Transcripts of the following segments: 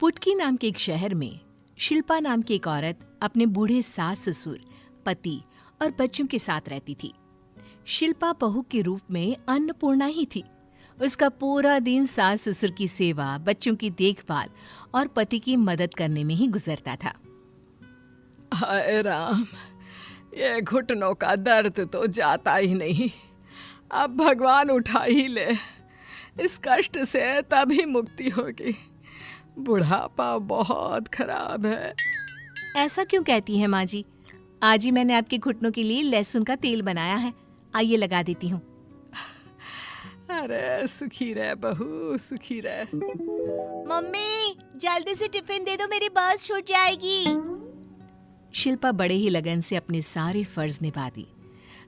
पुटकी नाम के एक शहर में शिल्पा नाम की एक औरत अपने बूढ़े सास ससुर, पति और बच्चों के साथ रहती थी। शिल्पा बहू के रूप में अन्नपूर्णा ही थी। उसका पूरा दिन सास ससुर की सेवा, बच्चों की देखभाल और पति की मदद करने में ही गुजरता था। हाय राम, ये घुटनों का दर्द तो जाता ही नहीं। अब भगवान उठा ही ले, इस कष्ट से तभी मुक्ति होगी। बुढ़ापा बहुत खराब है। ऐसा क्यों कहती है माँ जी? आज ही मैंने आपके घुटनों के लिए लहसुन का तेल बनाया है, आइए लगा देती हूँ। अरे सुखी रह बहू, सुखी रह। मम्मी जल्दी से टिफिन दे दो, मेरी बस छूट जाएगी। शिल्पा बड़े ही लगन से अपने सारे फर्ज निभाती।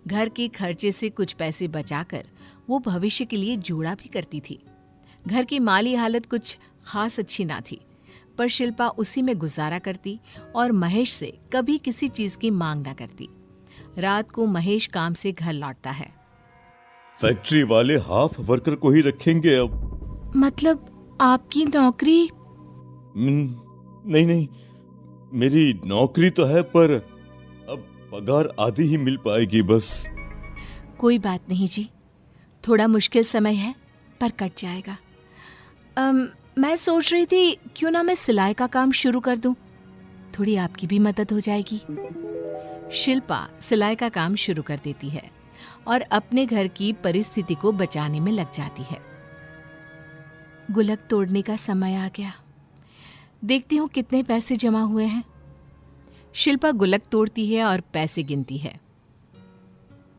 घर के खर्चे से कुछ पैसे बचाकर वो भविष्य के लिए जोड़ा भी करती थी। घर की माली हालत कुछ खास अच्छी ना थी, पर शिल्पा उसी में गुजारा करती और महेश से कभी किसी चीज की मांग ना करती। रात को महेश काम से घर लौटता है। फैक्ट्री वाले हाफ वर्कर को ही रखेंगे अब। मतलब आपकी नौकरी? नहीं, मेरी नौकरी तो है, पर अब पगार आधी ही मिल पाएगी बस। कोई बात नहीं जी, थोड़ा मुश्किल समय है पर कट जाएगा। मैं सोच रही थी क्यों ना मैं सिलाई का काम शुरू कर दूं, थोड़ी आपकी भी मदद हो जाएगी। शिल्पा सिलाई का काम शुरू कर देती है और अपने घर की परिस्थिति को बचाने में लग जाती है। गुलक तोड़ने का समय आ गया, देखती हूँ कितने पैसे जमा हुए हैं। शिल्पा गुलक तोड़ती है और पैसे गिनती है।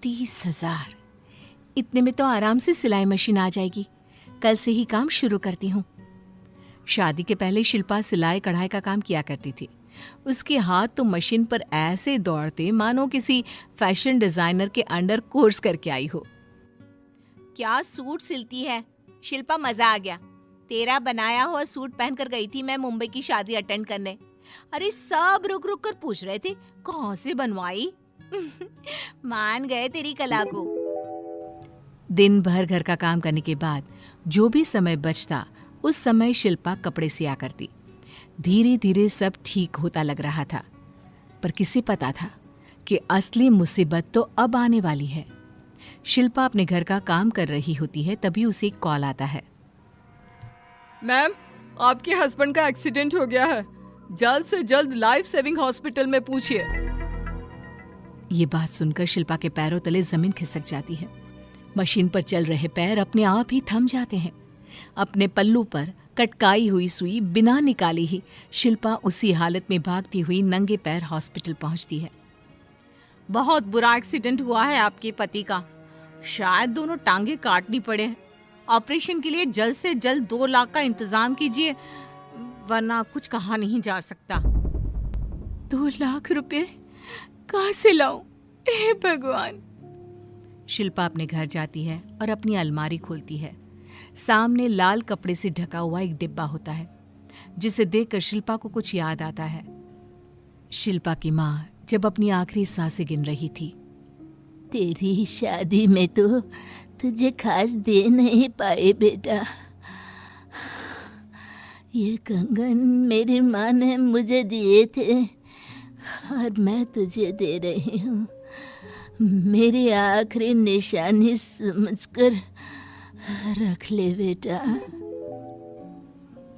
30,000। इतने में तो आराम से सिलाई मशीन आ जाएगी। कल से ही काम शुरू करती हूँ। शादी के पहले शिल्पा सिलाई कढ़ाई का काम किया करती थी। उसके हाथ तो मशीन पर ऐसे दौड़ते मानो किसी फैशन डिजाइनर के अंडर कोर्स करके आई हो। क्या सूट सिलती है शिल्पा, मजा आ गया। तेरा बनाया हुआ सूट पहनकर गई थी मैं मुंबई की शादी अटेंड करने। अरे सब रुक रुक कर पूछ रहे थे कहाँ से बनवाई। मान गए तेरी कला को। दिन भर घर का काम करने के बाद जो भी समय बचता उस समय शिल्पा कपड़े सिया करती। धीरे धीरे सब ठीक होता लग रहा था, पर किसे पता था कि असली मुसीबत तो अब आने वाली है। शिल्पा अपने घर का काम कर रही होती है, तभी उसे एक कॉल आता है। मैम, आपके हस्बैंड का एक्सीडेंट हो गया है, जल्द से जल्द लाइफ सेविंग हॉस्पिटल में पूछिए। ये बात सुनकर शिल्पा के पैरों तले जमीन खिसक जाती है। मशीन पर चल रहे पैर अपने आप ही थम जाते हैं। अपने पल्लू पर कटकाई हुई सुई बिना निकाले ही शिल्पा उसी हालत में भागती हुई नंगे पैर हॉस्पिटल पहुंचती है। बहुत बुरा एक्सीडेंट हुआ है आपके पति का, शायद दोनों टांगे काटनी पड़े। ऑपरेशन के लिए जल्द से जल्द 2 लाख का इंतजाम कीजिए, वरना कुछ कहा नहीं जा सकता। 2 लाख रुपए कहाँ से लाऊं? हे भगवान। शिल्पा अपने घर जाती है और अपनी अलमारी खोलती है। सामने लाल कपड़े से ढका हुआ एक डिब्बा होता है, जिसे देखकर शिल्पा को कुछ याद आता है। शिल्पा की माँ जब अपनी आखिरी सांसें गिन रही थी। तेरी शादी में तो तुझे खास दे नहीं पाए बेटा। ये कंगन मेरी माँ ने मुझे दिए थे और मैं तुझे दे रही हूँ। मेरी आखिरी निशानी समझकर रख ले बेटा।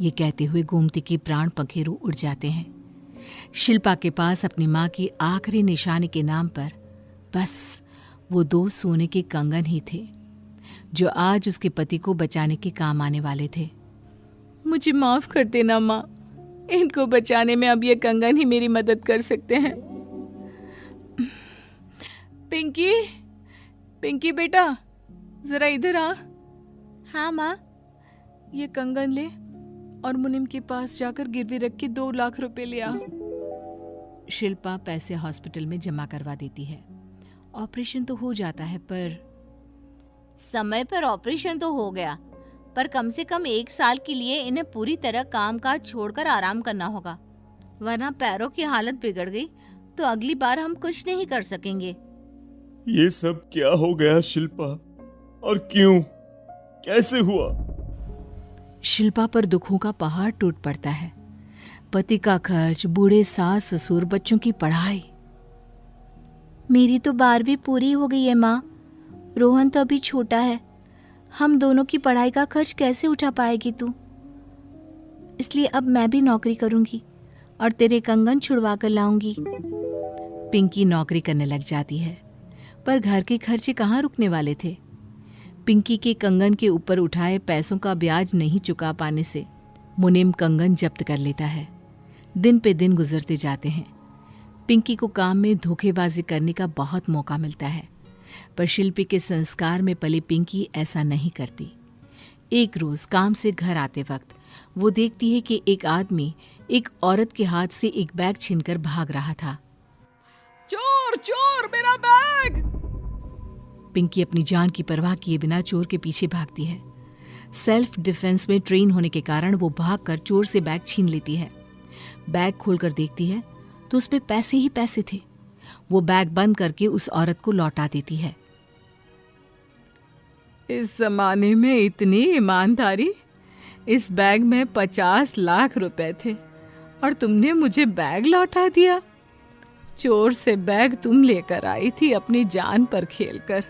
ये कहते हुए गोमती की प्राण पखेरु उड़ जाते हैं। शिल्पा के पास अपनी माँ की आखिरी निशानी के नाम पर बस वो 2 सोने के कंगन ही थे, जो आज उसके पति को बचाने के काम आने वाले थे। मुझे माफ कर देना माँ, इनको बचाने में अब ये कंगन ही मेरी मदद कर सकते हैं। पिंकी, पिंकी बेटा जरा इधर आ। हाँ माँ। ये कंगन ले और मुनीम के पास जाकर गिरवी रख के 2 लाख रुपए ले आ। शिल्पा पैसे हॉस्पिटल में जमा करवा देती है। ऑपरेशन तो हो जाता है, पर समय पर ऑपरेशन तो हो गया, पर कम से कम 1 साल के लिए इन्हें पूरी तरह कामकाज छोड़कर आराम करना होगा, वरना पैरों की हालत बिगड़ गई तो अगली बार हम कुछ नहीं कर सकेंगे। ये सब क्या हो गया शिल्पा, और क्यों, कैसे हुआ? शिल्पा पर दुखों का पहाड़ टूट पड़ता है। पति का खर्च, बूढ़े सास ससुर, बच्चों की पढ़ाई। मेरी तो 12वीं पूरी हो गई है माँ, रोहन तो अभी छोटा है, हम दोनों की पढ़ाई का खर्च कैसे उठा पाएगी तू? इसलिए अब मैं भी नौकरी करूंगी और तेरे कंगन छुड़वा कर लाऊंगी। पिंकी नौकरी करने लग जाती है, पर घर के खर्चे कहाँ रुकने वाले थे। पिंकी के कंगन के ऊपर उठाए पैसों का ब्याज नहीं चुका पाने से मुनीम कंगन जब्त कर लेता है। दिन पे दिन गुजरते जाते हैं। पिंकी को काम में धोखेबाजी करने का बहुत मौका मिलता है, पर शिल्पी के संस्कार में पली पिंकी ऐसा नहीं करती। एक रोज काम से घर आते वक्त वो देखती है कि एक आदमी एक औरत के हाथ से एक बैग छीनकर भाग रहा था। चोर चोर, मेरा बैग! पिंकी अपनी जान की परवाह किए बिना चोर के पीछे भागती है। सेल्फ डिफेंस में ट्रेन होने के कारण वो भागकर चोर से बैग छीन लेती है। बैग खोलकर देखती है तो उस पे पैसे ही पैसे थे। वो बैग बंद करके उस औरत को लौटा देती है। इस जमाने में इतनी ईमानदारी! इस बैग में 50 लाख रुपए थे और तुमने मुझे बैग लौटा दिया। चोर से बैग तुम लेकर आई थी अपनी जान पर खेलकर।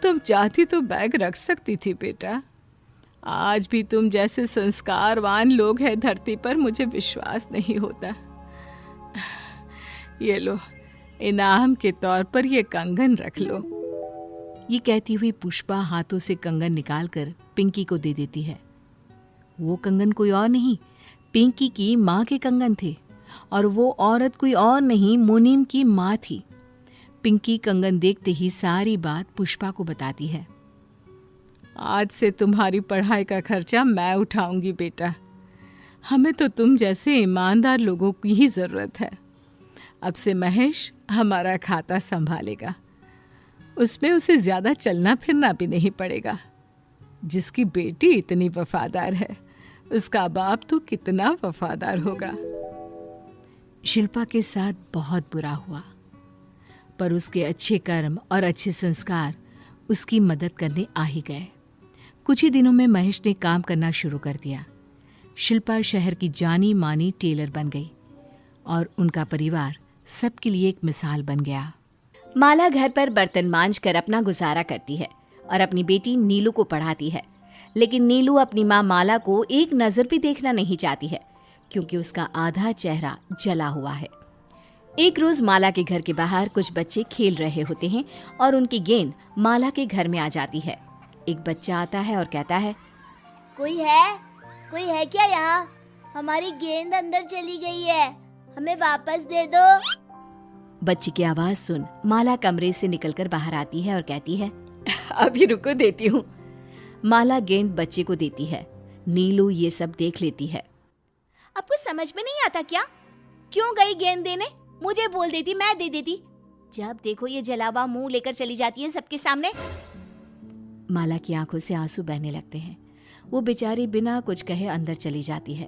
तुम चाहती तो बैग रख सकती थी बेटा। आज भी तुम जैसे संस्कारवान लोग हैं धरती पर, मुझे विश्वास नहीं होता। ये लो, इनाम के तौर पर ये कंगन रख लो। ये कहती हुई पुष्पा हाथों से कंगन निकालकर पिंकी को दे देती है। वो कंगन कोई और नहीं, पिंकी की माँ के कंगन थे, और वो औरत कोई और नहीं, मुनीम की माँ थी। पिंकी कंगन देखते ही सारी बात पुष्पा को बताती है। आज से तुम्हारी पढ़ाई का खर्चा मैं उठाऊंगी बेटा। हमें तो तुम जैसे ईमानदार लोगों की ही जरूरत है। अब से महेश हमारा खाता संभालेगा। उसमें उसे ज्यादा चलना फिरना भी नहीं पड़ेगा। जिसकी बेटी इतनी वफादार है, उसका बाप तो कितना वफादार होगा। शिल्पा के साथ बहुत बुरा हुआ, पर उसके अच्छे कर्म और अच्छे संस्कार उसकी मदद करने आ ही गए। कुछ ही दिनों में महेश ने काम करना शुरू कर दिया। शिल्पा शहर की जानी मानी टेलर बन गई और उनका परिवार सबके लिए एक मिसाल बन गया। माला घर पर बर्तन मांजकर अपना गुजारा करती है और अपनी बेटी नीलू को पढ़ाती है, लेकिन नीलू अपनी माँ माला को एक नजर भी देखना नहीं चाहती है, क्योंकि उसका आधा चेहरा जला हुआ है। एक रोज माला के घर के बाहर कुछ बच्चे खेल रहे होते हैं और उनकी गेंद माला के घर में आ जाती है। एक बच्चा आता है और कहता है, कोई है क्या यहाँ? हमारी गेंद अंदर चली गई है, हमें वापस दे दो। बच्ची की आवाज सुन माला कमरे से निकलकर बाहर आती है और कहती है, अभी रुको, देती हूँ। माला गेंद बच्चे को देती है। नीलू ये सब देख लेती है। आपको समझ में नहीं आता क्या? क्यों गई गेंद देने? मुझे बोल देती, मैं दे देती। जब देखो ये जलावा मुंह लेकर चली जाती है सबके सामने। माला की आंखों से आंसू बहने लगते हैं। वो बेचारी बिना कुछ कहे अंदर चली जाती है।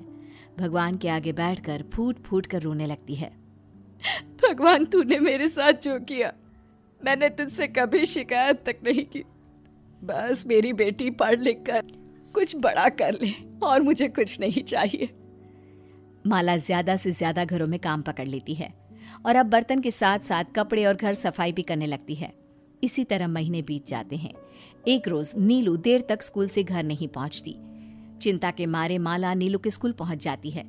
भगवान के आगे बैठकर फूट फूट कर रोने लगती है। भगवान, तूने मेरे साथ जो किया, मैंने तुझसे कभी शिकायत तक नहीं की। बस मेरी बेटी पढ़ लिख कर कुछ बड़ा कर ले और मुझे कुछ नहीं चाहिए। माला ज्यादा से ज्यादा घरों में काम पकड़ लेती है और अब बर्तन के साथ साथ कपड़े और घर सफाई भी करने लगती है। इसी तरह महीने बीत जाते हैं। एक रोज नीलू देर तक स्कूल से घर नहीं पहुंचती। चिंता के मारे माला नीलू के स्कूल पहुंच जाती है।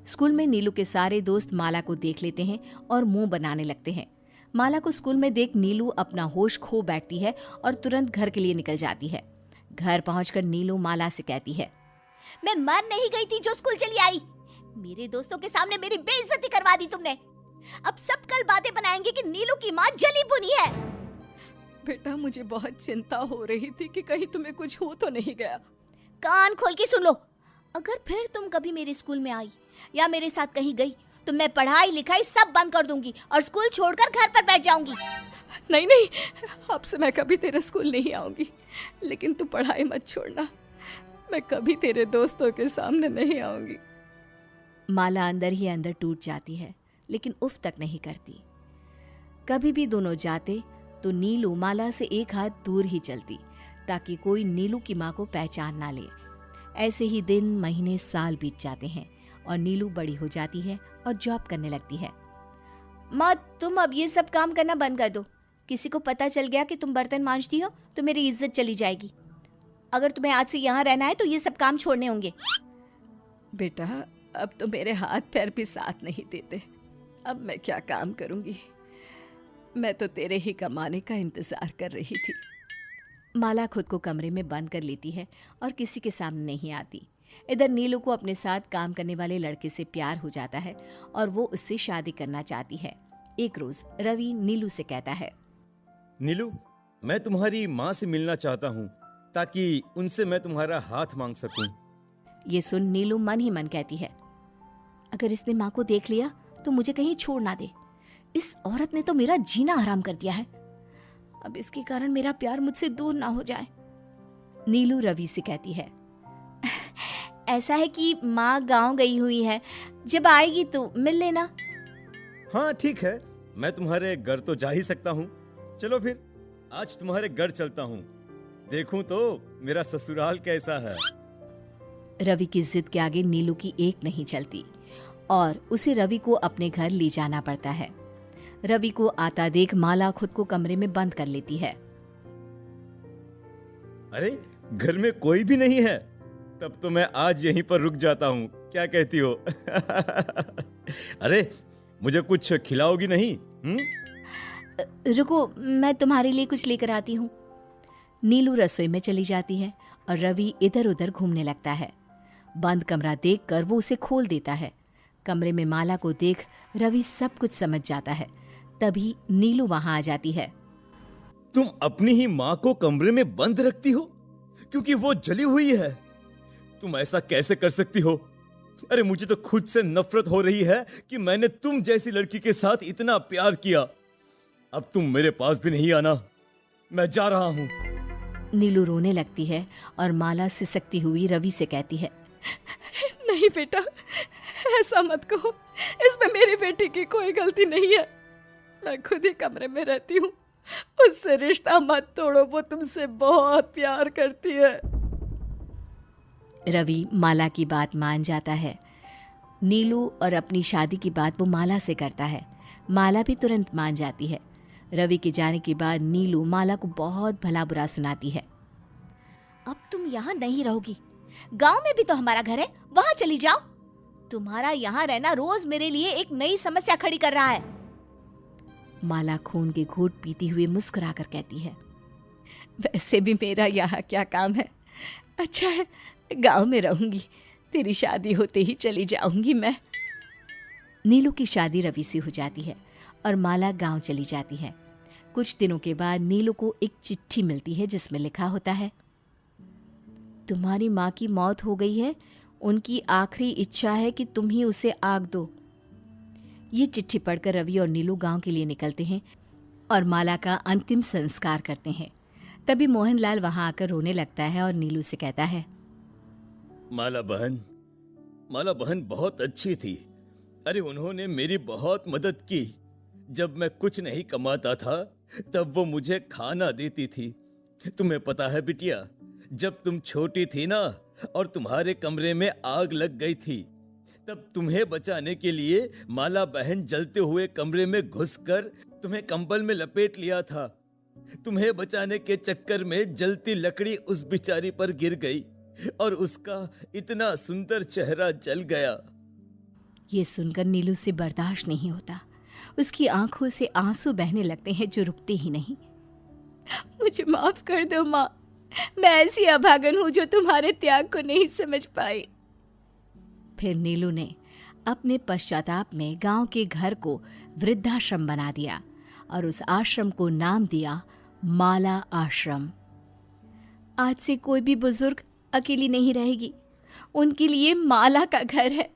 स्कूल में नीलू के सारे दोस्त माला को देख लेते हैं और मुंह बनाने लगते हैं। माला को स्कूल में देख नीलू अपना होश खो बैठती है और तुरंत घर के लिए निकल जाती है। घर पहुंचकर नीलू माला से कहती है, मैं मर नहीं गई थी जो स्कूल चली आई। मेरे दोस्तों के सामने मेरी बेइज्जती करवा दी तुमने। अब सब कल बातें बनाएंगे कि नीलू की माँ जली बुनी है। बेटा, मुझे बहुत चिंता हो रही थी कि कहीं तुम्हें कुछ हो तो नहीं गया। कान खोल के सुन लो, अगर फिर तुम कभी मेरे स्कूल में आई या मेरे साथ कहीं गई तो मैं पढ़ाई लिखाई सब बंद कर दूंगी और स्कूल छोड़कर घर पर बैठ जाऊंगी। नहीं नहीं, अब से मैं कभी तेरे स्कूल नहीं आऊंगी, लेकिन तू पढ़ाई मत छोड़ना। मैं कभी तेरे दोस्तों के सामने नहीं आऊंगी। माला अंदर ही अंदर टूट जाती है, लेकिन उफ तक नहीं करती। कभी भी दोनों जाते तो नीलू माला से एक हाथ दूर ही चलती, ताकि कोई नीलू की माँ को पहचान ना ले। ऐसे ही दिन महीने साल बीत जाते हैं और नीलू बड़ी हो जाती है और जॉब करने लगती है। माँ, तुम अब ये सब काम करना बंद कर दो। किसी को पता चल गया कि तुम बर्तन मांजती हो तो मेरी इज्जत चली जाएगी। अगर तुम्हें आज से यहाँ रहना है तो ये सब काम छोड़ने होंगे। बेटा, अब तो मेरे हाथ पैर भी साथ नहीं देते। अब मैं क्या काम करूंगी? मैं तो तेरे ही कमाने का इंतजार कर रही थी। माला खुद को कमरे में बंद कर लेती है और किसी के सामने नहीं आती। इधर नीलू को अपने साथ काम करने वाले लड़के से प्यार हो जाता है और वो उससे शादी करना चाहती है। एक रोज रवि नीलू से कहता है, नीलू, मैं तुम्हारी माँ से मिलना चाहता हूँ ताकि उनसे मैं तुम्हारा हाथ मांग सकूं। ये सुन नीलू मन ही मन कहती है, अगर इसने माँ को देख लिया तो मुझे कहीं छोड़ ना दे। इस औरत ने तो मेरा जीना हराम कर दिया है। अब इसके कारण मेरा प्यार मुझसे दूर ना हो जाए। नीलू रवि से कहती है, ऐसा है कि माँ गांव गई हुई है, जब आएगी तो मिल लेना। हाँ ठीक है, मैं तुम्हारे घर तो जा ही सकता हूँ। चलो फिर आज तुम्हारे घर चलता हूँ, देखूं तो मेरा ससुराल कैसा है। रवि की जिद के आगे नीलू की एक नहीं चलती और उसे रवि को अपने घर ले जाना पड़ता है। रवि को आता देख माला खुद को कमरे में बंद कर लेती है। अरे घर में कोई भी नहीं है? तब तो मैं आज यहीं पर रुक जाता हूँ, क्या कहती हो? अरे मुझे कुछ खिलाओगी नहीं? रुको, मैं तुम्हारे लिए कुछ लेकर आती हूँ। नीलू रसोई में चली जाती है और रवि इधर उधर घूमने लगता है। बंद कमरा देखकर वो उसे खोल देता है। कमरे में माला को देख रवि सब कुछ समझ जाता है। तभी नीलू वहां आ जाती है। तुम अपनी ही माँ को कमरे में बंद रखती हो क्योंकि वो जली हुई है? तुम ऐसा कैसे कर सकती हो? अरे मुझे तो खुद से नफरत हो रही है कि मैंने तुम जैसी लड़की के साथ इतना प्यार किया। अब तुम मेरे पास भी नहीं आना, मैं जा रहा हूँ। नीलू रोने लगती है और माला सिसकती हुई रवि से कहती है, नहीं बेटा, ऐसा मत कहो। इसमें मेरी बेटी की कोई गलती नहीं है। मैं खुद ही कमरे में रहती हूँ। उससे रिश्ता मत तोड़ो, वो तुमसे बहुत प्यार करती है। रवि माला की बात मान जाता है। नीलू और अपनी शादी की बात वो माला से करता है। माला भी तुरंत मान जाती है। रवि के जाने के बाद नीलू माला को बहुत भला बुरा सुनाती है। अब तुम यहाँ नहीं रहोगी, गांव में भी तो हमारा घर है, वहां चली जाओ। तुम्हारा यहाँ रहना रोज मेरे लिए एक नई समस्या खड़ी कर रहा है। माला खून के घूंट पीती हुई मुस्कुरा कर कहती है, वैसे भी मेरा यहाँ क्या काम है? अच्छा है, गांव में रहूंगी। तेरी शादी होते ही चली जाऊंगी मैं। नीलू की शादी रवि से हो जाती है और माला गांव चली जाती है। कुछ दिनों के बाद नीलू को एक चिट्ठी मिलती है जिसमें लिखा होता है, तुम्हारी माँ की मौत हो गई है। उनकी आखिरी इच्छा है कि तुम ही उसे आग दो। ये चिट्ठी पढ़कर रवि और नीलू गांव के लिए निकलते हैं और माला का अंतिम संस्कार करते हैं। तभी मोहनलाल वहां आकर रोने लगता है और नीलू से कहता है, माला बहन बहुत अच्छी थी। अरे उन्होंने मेरी बहुत मदद की। जब मैं कुछ नहीं कमाता था तब वो मुझे खाना देती थी। तुम्हें पता है बिटिया, जब तुम छोटी थी ना और तुम्हारे कमरे में आग लग गई थी, तब तुम्हें बचाने के लिए माला बहन जलते हुए कमरे में घुसकर तुम्हें कंबल में लपेट लिया था। तुम्हें बचाने के चक्कर में जलती लकड़ी उस बेचारी पर गिर गई और उसका इतना सुंदर चेहरा जल गया। ये सुनकर नीलू से बर्दाश्त नहीं होता। उसकी आंखों से आंसू बहने लगते हैं जो रुकते ही नहीं। मुझे माफ कर दो माँ, मैं ऐसी अभागन हूँ जो तुम्हारे त्याग को नहीं समझ पाई। फिर नीलू ने अपने पश्चाताप में गांव के घर को वृद्धाश्रम बना दिया और उस आश्रम को नाम दिया माला आश्रम। आज से कोई भी बुजुर्ग अकेली नहीं रहेगी। उनके लिए माला का घर है।